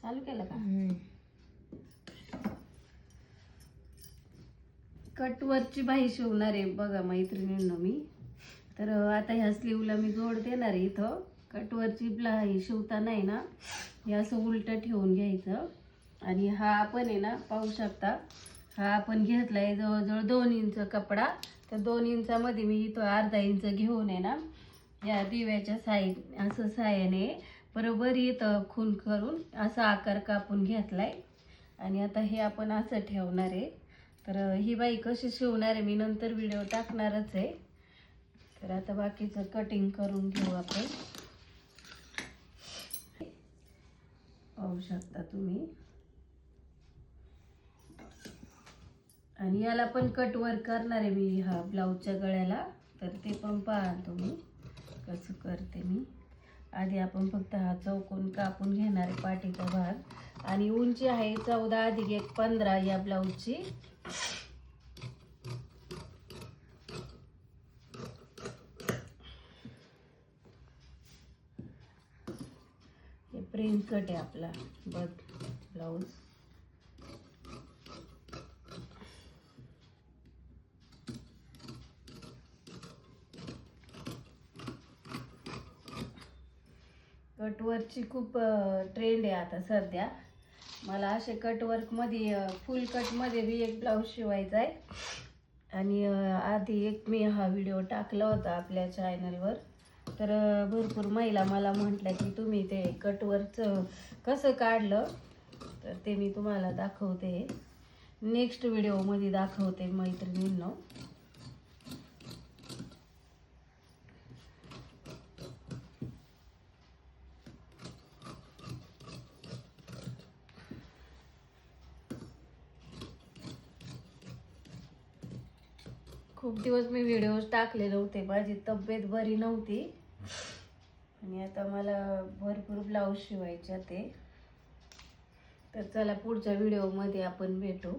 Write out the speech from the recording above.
चालू केलं का? कटवरची बाही शिवणार आहे बघा मैत्रिणींनो मी. तर आता ह्या स्लीवला मी जोड देणार आहे. इथं कटवरची बाही शिवताना आहे ना, हे असं उलटं ठेवून घ्यायचं. आणि हा आपण आहे ना, पाहू शकता, हा आपण घेतलाय जवळजवळ 2 इंच कपडा. तर 2 इंचामध्ये मी इथं अर्धा इंच घेऊन आहे ना, या दिव्याच्या असं साह्याने बरोबर इथं खून करून असा आकार कापून घेतलाय. आणि आता हे आपण असं ठेवणार आहे. तर ही बाई कशी शिवणार आहे मी नंतर व्हिडिओ टाकणारच आहे. तर आता बाकीचं कटिंग करून घेऊ आपण. पाहू शकता तुम्ही. आणि याला पण कट वर्क करणार आहे मी हा ब्लाऊजच्या गळ्याला. तर ते पण पहा तुम्ही कसं करते मी. आधी आपण फक्त हा चौकोन कापून घेणार आहे पाठीचा भाग. आणि उंची आहे 14 + 1 15 या ब्लाऊजची. हे प्रिन्स कट आहे आपला बघ ब्लाऊज. कटवर्कची खूप ट्रेंड आहे आता सध्या. मला असे कटवर्कमध्ये फुल कटमध्ये बी एक ब्लाऊज शिवायचा आहे. आणि आधी एक मी हा व्हिडिओ टाकला होता आपल्या चॅनलवर. तर भरपूर महिला मला म्हटल्या की तुम्ही ते कटवर्कचं कसं काढलं. तर ते मी तुम्हाला दाखवते, नेक्स्ट व्हिडिओमध्ये दाखवते मैत्रिणींनो. खूप दिवस मी व्हिडिओज टाकले नव्हते, माझी तब्येत बरी नव्हती. आणि आता मला भरपूर ब्लाऊज शिवायचे ते. तर चला पुढच्या व्हिडिओमध्ये आपण भेटू.